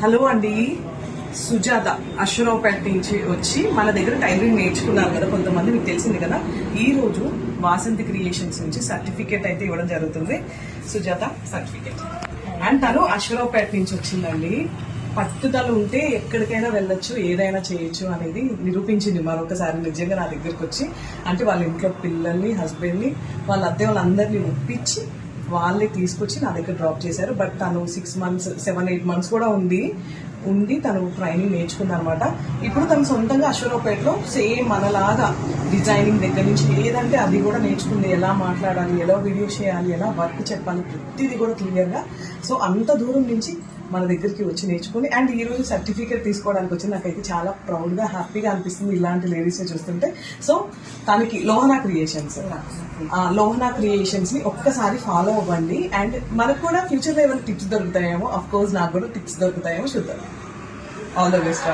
Hello అండి, సుజాత అశ్వరావుపేట నుంచి వచ్చి మన దగ్గర టైలరింగ్ నేర్చుకున్నారు కదా కొంతమంది, మీకు తెలిసింది కదా. ఈ రోజు వాసంతి క్రియేషన్స్ నుంచి సర్టిఫికేట్ అయితే ఇవ్వడం జరుగుతుంది. సుజాత సర్టిఫికేట్. అండ్ తను అశ్వరావుపేట నుంచి వచ్చిందండి. పట్టుదల ఉంటే ఎక్కడికైనా వెళ్ళొచ్చు, ఏదైనా చేయొచ్చు అనేది నిరూపించింది మరొకసారి నిజంగా నా దగ్గరకు వచ్చి. అంటే వాళ్ళ ఇంట్లో పిల్లల్ని, హస్బెండ్ని, వాళ్ళ అత్తయ్య వాళ్ళందరినీ ఒప్పించి వాళ్ళే తీసుకొచ్చి నా దగ్గర డ్రాప్ చేశారు. బట్ తను 6 months 7-8 months కూడా ఉండి తను ట్రైనింగ్ నేర్చుకుంది అనమాట. ఇప్పుడు తను సొంతంగా అశ్వరావుపేటలో సేమ్ మనలాగా డిజైనింగ్ దగ్గర నుంచి ఏదంటే అది కూడా నేర్చుకుంది. ఎలా మాట్లాడాలి, ఎలా వీడియో చేయాలి, ఎలా వర్క్ చెప్పాలి, ప్రతిదీ కూడా క్లియర్గా. సో అంత దూరం నుంచి మన దగ్గరికి వచ్చి నేర్చుకుని అండ్ ఈ రోజు సర్టిఫికేట్ తీసుకోవడానికి వచ్చి నాకైతే చాలా ప్రౌడ్గా, హ్యాపీగా అనిపిస్తుంది ఇలాంటి లేడీస్ చూస్తుంటే. సో తనకి లోహనా క్రియేషన్స్ ని ఒక్కసారి ఫాలో అవ్వండి. అండ్ మనకు కూడా ఫ్యూచర్ లో ఏమైనా టిప్స్ దొరుకుతాయేమో, అఫ్ కోర్స్ నాకు కూడా టిప్స్ దొరుకుతాయేమో చూద్దాం. All the best.